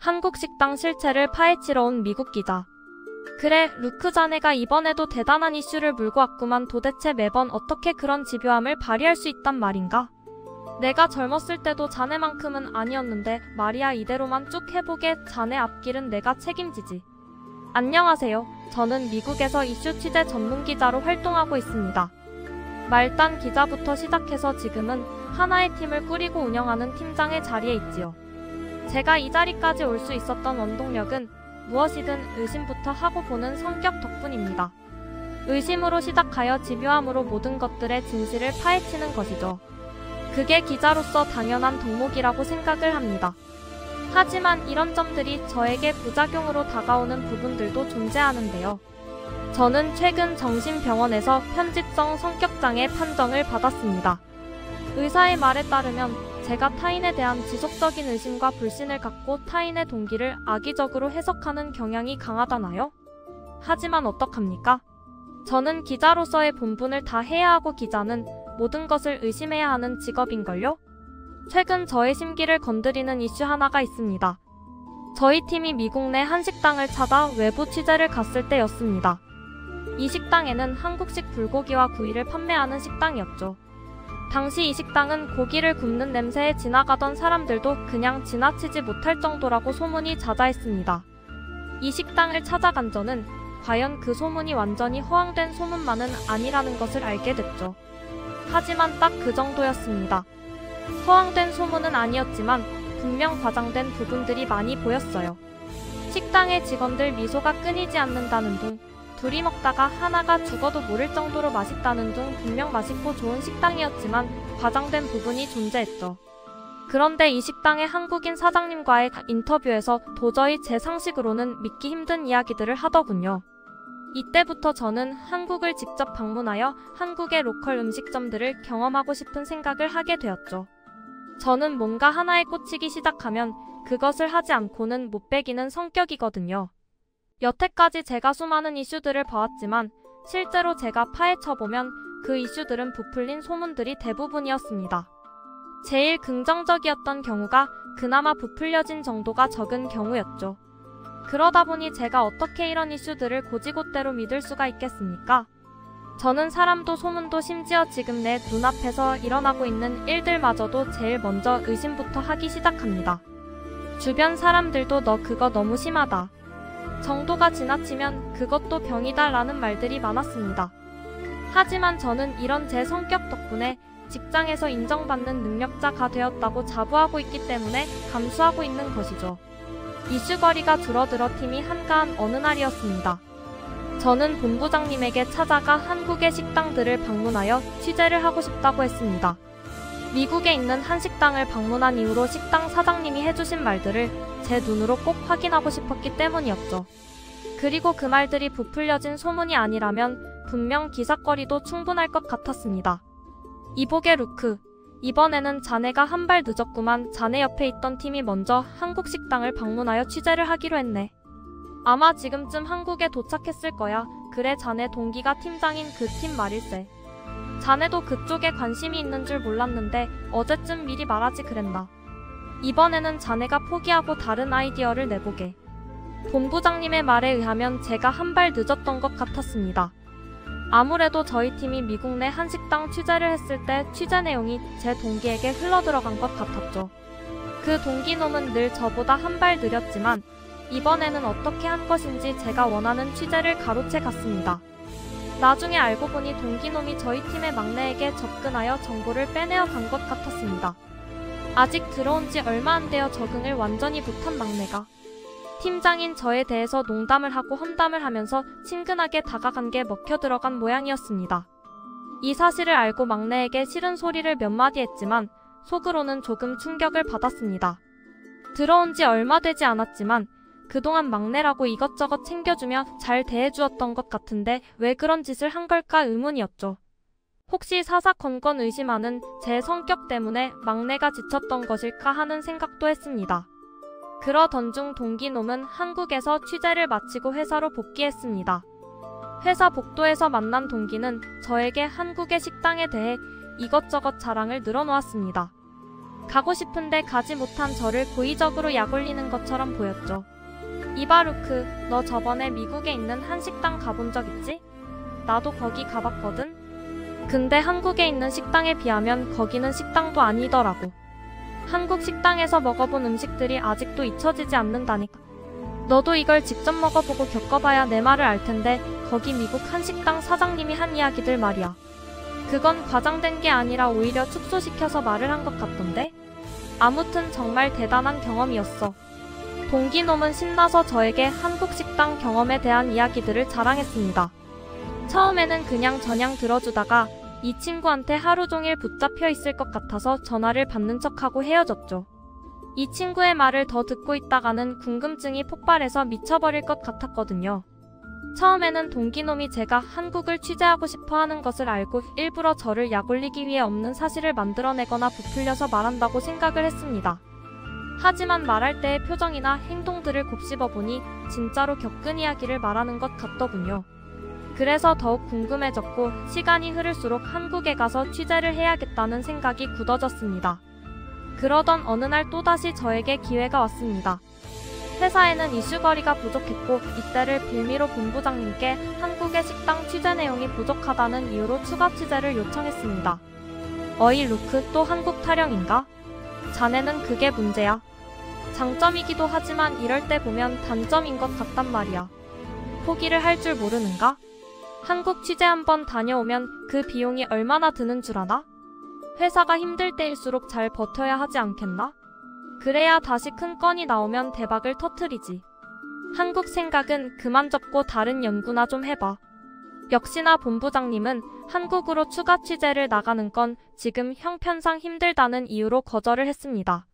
한국 식당 실체를 파헤치러 온 미국 기자. 그래, 루크 자네가 이번에도 대단한 이슈를 물고 왔구만. 도대체 매번 어떻게 그런 집요함을 발휘할 수 있단 말인가? 내가 젊었을 때도 자네만큼은 아니었는데 말이야, 이대로만 쭉 해보게. 자네 앞길은 내가 책임지지. 안녕하세요. 저는 미국에서 이슈 취재 전문 기자로 활동하고 있습니다. 말단 기자부터 시작해서 지금은 하나의 팀을 꾸리고 운영하는 팀장의 자리에 있지요. 제가 이 자리까지 올 수 있었던 원동력은 무엇이든 의심부터 하고 보는 성격 덕분입니다. 의심으로 시작하여 집요함으로 모든 것들의 진실을 파헤치는 것이죠. 그게 기자로서 당연한 덕목이라고 생각을 합니다. 하지만 이런 점들이 저에게 부작용으로 다가오는 부분들도 존재하는데요. 저는 최근 정신병원에서 편집성 성격장애 판정을 받았습니다. 의사의 말에 따르면 제가 타인에 대한 지속적인 의심과 불신을 갖고 타인의 동기를 악의적으로 해석하는 경향이 강하다나요? 하지만 어떡합니까? 저는 기자로서의 본분을 다 해야 하고 기자는 모든 것을 의심해야 하는 직업인걸요? 최근 저의 심기를 건드리는 이슈 하나가 있습니다. 저희 팀이 미국 내 한 식당을 찾아 외부 취재를 갔을 때였습니다. 이 식당에는 한국식 불고기와 구이를 판매하는 식당이었죠. 당시 이 식당은 고기를 굽는 냄새에 지나가던 사람들도 그냥 지나치지 못할 정도라고 소문이 자자했습니다. 이 식당을 찾아간 저는 과연 그 소문이 완전히 허황된 소문만은 아니라는 것을 알게 됐죠. 하지만 딱 그 정도였습니다. 허황된 소문은 아니었지만 분명 과장된 부분들이 많이 보였어요. 식당의 직원들 미소가 끊이지 않는다는 둥, 둘이 먹다가 하나가 죽어도 모를 정도로 맛있다는 둥, 분명 맛있고 좋은 식당이었지만 과장된 부분이 존재했죠. 그런데 이 식당의 한국인 사장님과의 인터뷰에서 도저히 제 상식으로는 믿기 힘든 이야기들을 하더군요. 이때부터 저는 한국을 직접 방문하여 한국의 로컬 음식점들을 경험하고 싶은 생각을 하게 되었죠. 저는 뭔가 하나에 꽂히기 시작하면 그것을 하지 않고는 못 배기는 성격이거든요. 여태까지 제가 수많은 이슈들을 봐왔지만 실제로 제가 파헤쳐보면 그 이슈들은 부풀린 소문들이 대부분이었습니다. 제일 긍정적이었던 경우가 그나마 부풀려진 정도가 적은 경우였죠. 그러다 보니 제가 어떻게 이런 이슈들을 고지곳대로 믿을 수가 있겠습니까? 저는 사람도 소문도 심지어 지금 내 눈앞에서 일어나고 있는 일들마저도 제일 먼저 의심부터 하기 시작합니다. 주변 사람들도 너 그거 너무 심하다. 정도가 지나치면 그것도 병이다 라는 말들이 많았습니다. 하지만 저는 이런 제 성격 덕분에 직장에서 인정받는 능력자가 되었다고 자부하고 있기 때문에 감수하고 있는 것이죠. 이슈거리가 줄어들어 팀이 한가한 어느 날이었습니다. 저는 본부장님에게 찾아가 한국의 식당들을 방문하여 취재를 하고 싶다고 했습니다. 미국에 있는 한 식당을 방문한 이후로 식당 사장님이 해주신 말들을 제 눈으로 꼭 확인하고 싶었기 때문이었죠. 그리고 그 말들이 부풀려진 소문이 아니라면 분명 기사거리도 충분할 것 같았습니다. 이보게 루크, 이번에는 자네가 한 발 늦었구만. 자네 옆에 있던 팀이 먼저 한국 식당을 방문하여 취재를 하기로 했네. 아마 지금쯤 한국에 도착했을 거야. 그래, 자네 동기가 팀장인 그 팀 말일세. 자네도 그쪽에 관심이 있는 줄 몰랐는데 어제쯤 미리 말하지 그랬나. 이번에는 자네가 포기하고 다른 아이디어를 내보게. 본부장님의 말에 의하면 제가 한 발 늦었던 것 같았습니다. 아무래도 저희 팀이 미국 내 한 식당 취재를 했을 때 취재 내용이 제 동기에게 흘러들어간 것 같았죠. 그 동기놈은 늘 저보다 한 발 느렸지만 이번에는 어떻게 한 것인지 제가 원하는 취재를 가로채 갔습니다. 나중에 알고 보니 동기놈이 저희 팀의 막내에게 접근하여 정보를 빼내어 간 것 같았습니다. 아직 들어온 지 얼마 안 되어 적응을 완전히 못한 막내가 팀장인 저에 대해서 농담을 하고 험담을 하면서 친근하게 다가간 게 먹혀 들어간 모양이었습니다. 이 사실을 알고 막내에게 싫은 소리를 몇 마디 했지만 속으로는 조금 충격을 받았습니다. 들어온 지 얼마 되지 않았지만 그동안 막내라고 이것저것 챙겨주며 잘 대해주었던 것 같은데 왜 그런 짓을 한 걸까 의문이었죠. 혹시 사사건건 의심하는 제 성격 때문에 막내가 지쳤던 것일까 하는 생각도 했습니다. 그러던 중 동기놈은 한국에서 취재를 마치고 회사로 복귀했습니다. 회사 복도에서 만난 동기는 저에게 한국의 식당에 대해 이것저것 자랑을 늘어놓았습니다. 가고 싶은데 가지 못한 저를 고의적으로 약올리는 것처럼 보였죠. 이봐 루크, 너 저번에 미국에 있는 한식당 가본 적 있지? 나도 거기 가봤거든? 근데 한국에 있는 식당에 비하면 거기는 식당도 아니더라고. 한국 식당에서 먹어본 음식들이 아직도 잊혀지지 않는다니까. 너도 이걸 직접 먹어보고 겪어봐야 내 말을 알 텐데 거기 미국 한식당 사장님이 한 이야기들 말이야. 그건 과장된 게 아니라 오히려 축소시켜서 말을 한 것 같던데? 아무튼 정말 대단한 경험이었어. 동기놈은 신나서 저에게 한국 식당 경험에 대한 이야기들을 자랑했습니다. 처음에는 그냥 저냥 들어주다가 이 친구한테 하루 종일 붙잡혀 있을 것 같아서 전화를 받는 척하고 헤어졌죠. 이 친구의 말을 더 듣고 있다가는 궁금증이 폭발해서 미쳐버릴 것 같았거든요. 처음에는 동기놈이 제가 한국을 취재하고 싶어 하는 것을 알고 일부러 저를 약올리기 위해 없는 사실을 만들어내거나 부풀려서 말한다고 생각을 했습니다. 하지만 말할 때의 표정이나 행동들을 곱씹어보니 진짜로 겪은 이야기를 말하는 것 같더군요. 그래서 더욱 궁금해졌고 시간이 흐를수록 한국에 가서 취재를 해야겠다는 생각이 굳어졌습니다. 그러던 어느 날 또다시 저에게 기회가 왔습니다. 회사에는 이슈거리가 부족했고 이때를 빌미로 본부장님께 한국의 식당 취재 내용이 부족하다는 이유로 추가 취재를 요청했습니다. 어이 루크, 또 한국 타령인가? 자네는 그게 문제야. 장점이기도 하지만 이럴 때 보면 단점인 것 같단 말이야. 포기를 할 줄 모르는가? 한국 취재 한번 다녀오면 그 비용이 얼마나 드는 줄 아나? 회사가 힘들 때일수록 잘 버텨야 하지 않겠나? 그래야 다시 큰 건이 나오면 대박을 터뜨리지. 한국 생각은 그만 접고 다른 연구나 좀 해봐. 역시나 본부장님은 한국으로 추가 취재를 나가는 건 지금 형편상 힘들다는 이유로 거절을 했습니다.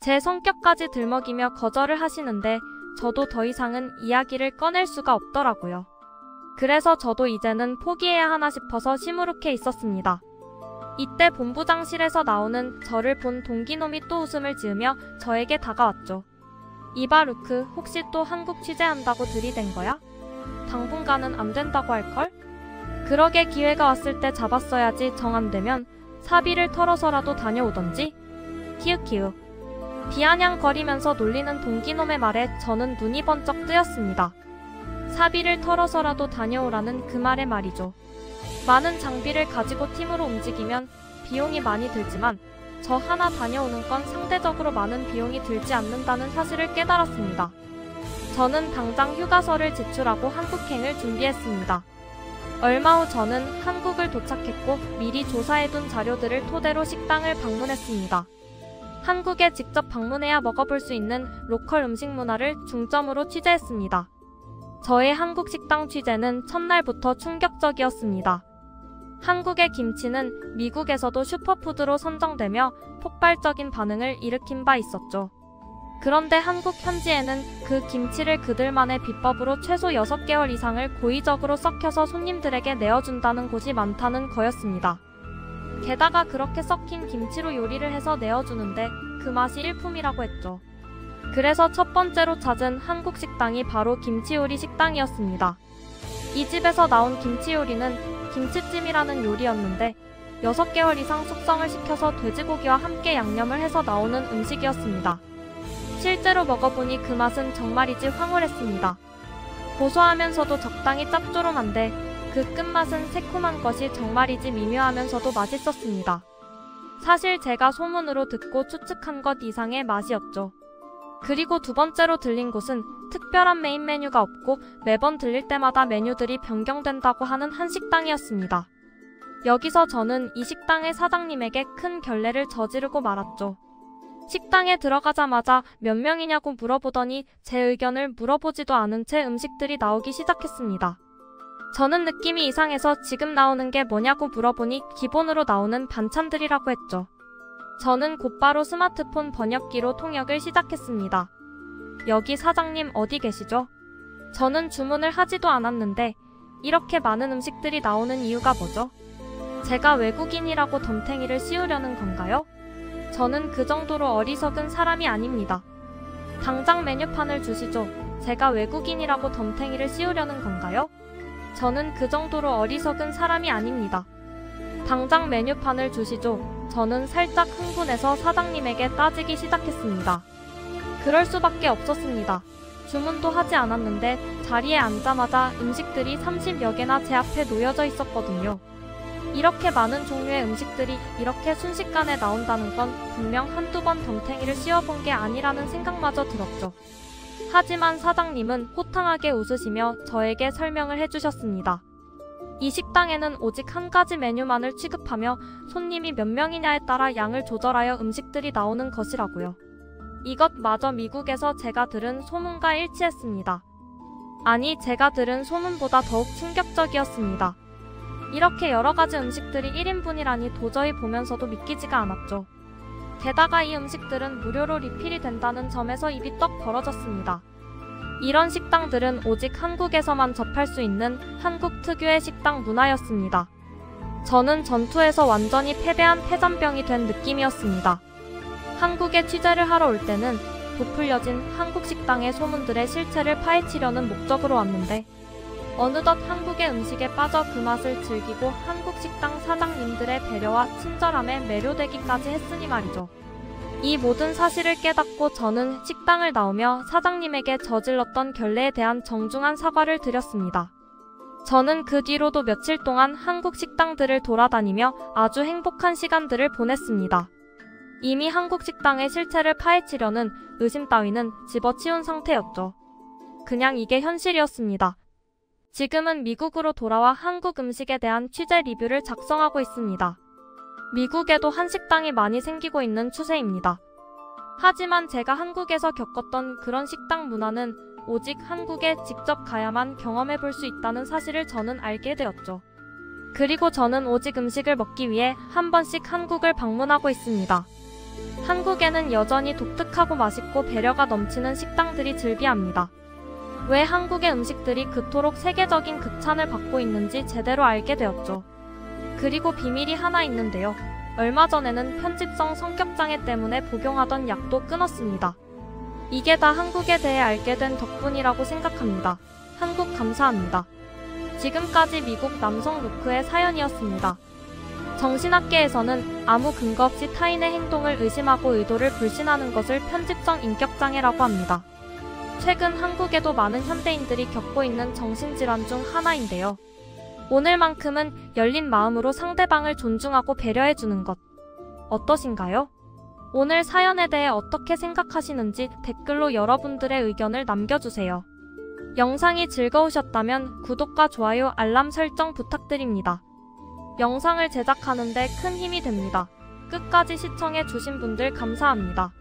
제 성격까지 들먹이며 거절을 하시는데 저도 더 이상은 이야기를 꺼낼 수가 없더라고요. 그래서 저도 이제는 포기해야 하나 싶어서 시무룩해 있었습니다. 이때 본부장실에서 나오는 저를 본 동기놈이 또 웃음을 지으며 저에게 다가왔죠. 이봐 루크, 혹시 또 한국 취재한다고 들이댄 거야? 당분간은 안 된다고 할걸? 그러게 기회가 왔을 때 잡았어야지. 정 안 되면 사비를 털어서라도 다녀오던지? 키읔키읔. 비아냥거리면서 놀리는 동기놈의 말에 저는 눈이 번쩍 뜨였습니다. 사비를 털어서라도 다녀오라는 그 말의 말이죠. 많은 장비를 가지고 팀으로 움직이면 비용이 많이 들지만 저 하나 다녀오는 건 상대적으로 많은 비용이 들지 않는다는 사실을 깨달았습니다. 저는 당장 휴가서를 제출하고 한국행을 준비했습니다. 얼마 후 저는 한국을 도착했고 미리 조사해둔 자료들을 토대로 식당을 방문했습니다. 한국에 직접 방문해야 먹어볼 수 있는 로컬 음식 문화를 중점으로 취재했습니다. 저의 한국 식당 취재는 첫날부터 충격적이었습니다. 한국의 김치는 미국에서도 슈퍼푸드로 선정되며 폭발적인 반응을 일으킨 바 있었죠. 그런데 한국 현지에는 그 김치를 그들만의 비법으로 최소 6개월 이상을 고의적으로 썩혀서 손님들에게 내어준다는 곳이 많다는 거였습니다. 게다가 그렇게 썩힌 김치로 요리를 해서 내어주는데 그 맛이 일품이라고 했죠. 그래서 첫 번째로 찾은 한국 식당이 바로 김치요리 식당이었습니다. 이 집에서 나온 김치요리는 김치찜이라는 요리였는데 6개월 이상 숙성을 시켜서 돼지고기와 함께 양념을 해서 나오는 음식이었습니다. 실제로 먹어보니 그 맛은 정말이지 황홀했습니다. 고소하면서도 적당히 짭조름한데 그 끝맛은 새콤한 것이 정말이지 미묘하면서도 맛있었습니다. 사실 제가 소문으로 듣고 추측한 것 이상의 맛이었죠. 그리고 두 번째로 들린 곳은 특별한 메인 메뉴가 없고 매번 들릴 때마다 메뉴들이 변경된다고 하는 한식당이었습니다. 여기서 저는 이 식당의 사장님에게 큰 결례를 저지르고 말았죠. 식당에 들어가자마자 몇 명이냐고 물어보더니 제 의견을 물어보지도 않은 채 음식들이 나오기 시작했습니다. 저는 느낌이 이상해서 지금 나오는 게 뭐냐고 물어보니 기본으로 나오는 반찬들이라고 했죠. 저는 곧바로 스마트폰 번역기로 통역을 시작했습니다. 여기 사장님 어디 계시죠? 저는 주문을 하지도 않았는데 이렇게 많은 음식들이 나오는 이유가 뭐죠? 제가 외국인이라고 덤탱이를 씌우려는 건가요? 저는 그 정도로 어리석은 사람이 아닙니다. 당장 메뉴판을 주시죠. 제가 외국인이라고 덤탱이를 씌우려는 건가요? 저는 그 정도로 어리석은 사람이 아닙니다. 당장 메뉴판을 주시죠. 저는 살짝 흥분해서 사장님에게 따지기 시작했습니다. 그럴 수밖에 없었습니다. 주문도 하지 않았는데 자리에 앉자마자 음식들이 30여 개나 제 앞에 놓여져 있었거든요. 이렇게 많은 종류의 음식들이 이렇게 순식간에 나온다는 건 분명 한두 번 덤탱이를 씌워본 게 아니라는 생각마저 들었죠. 하지만 사장님은 호탕하게 웃으시며 저에게 설명을 해주셨습니다. 이 식당에는 오직 한 가지 메뉴만을 취급하며 손님이 몇 명이냐에 따라 양을 조절하여 음식들이 나오는 것이라고요. 이것마저 미국에서 제가 들은 소문과 일치했습니다. 아니, 제가 들은 소문보다 더욱 충격적이었습니다. 이렇게 여러 가지 음식들이 1인분이라니 도저히 보면서도 믿기지가 않았죠. 게다가 이 음식들은 무료로 리필이 된다는 점에서 입이 떡 벌어졌습니다. 이런 식당들은 오직 한국에서만 접할 수 있는 한국 특유의 식당 문화였습니다. 저는 전투에서 완전히 패배한 패잔병이 된 느낌이었습니다. 한국에 취재를 하러 올 때는 부풀려진 한국 식당의 소문들의 실체를 파헤치려는 목적으로 왔는데 어느덧 한국의 음식에 빠져 그 맛을 즐기고 한국 식당 사장님들의 배려와 친절함에 매료되기까지 했으니 말이죠. 이 모든 사실을 깨닫고 저는 식당을 나오며 사장님에게 저질렀던 결례에 대한 정중한 사과를 드렸습니다. 저는 그 뒤로도 며칠 동안 한국 식당들을 돌아다니며 아주 행복한 시간들을 보냈습니다. 이미 한국 식당의 실체를 파헤치려는 의심 따위는 집어치운 상태였죠. 그냥 이게 현실이었습니다. 지금은 미국으로 돌아와 한국 음식에 대한 취재 리뷰를 작성하고 있습니다. 미국에도 한식당이 많이 생기고 있는 추세입니다. 하지만 제가 한국에서 겪었던 그런 식당 문화는 오직 한국에 직접 가야만 경험해 볼 수 있다는 사실을 저는 알게 되었죠. 그리고 저는 오직 음식을 먹기 위해 한 번씩 한국을 방문하고 있습니다. 한국에는 여전히 독특하고 맛있고 배려가 넘치는 식당들이 즐비합니다. 왜 한국의 음식들이 그토록 세계적인 극찬을 받고 있는지 제대로 알게 되었죠. 그리고 비밀이 하나 있는데요. 얼마 전에는 편집성 성격장애 때문에 복용하던 약도 끊었습니다. 이게 다 한국에 대해 알게 된 덕분이라고 생각합니다. 한국 감사합니다. 지금까지 미국 남성 루크의 사연이었습니다. 정신학계에서는 아무 근거 없이 타인의 행동을 의심하고 의도를 불신하는 것을 편집성 인격장애라고 합니다. 최근 한국에도 많은 현대인들이 겪고 있는 정신질환 중 하나인데요. 오늘만큼은 열린 마음으로 상대방을 존중하고 배려해주는 것. 어떠신가요? 오늘 사연에 대해 어떻게 생각하시는지 댓글로 여러분들의 의견을 남겨주세요. 영상이 즐거우셨다면 구독과 좋아요, 알람 설정 부탁드립니다. 영상을 제작하는 데 큰 힘이 됩니다. 끝까지 시청해주신 분들 감사합니다.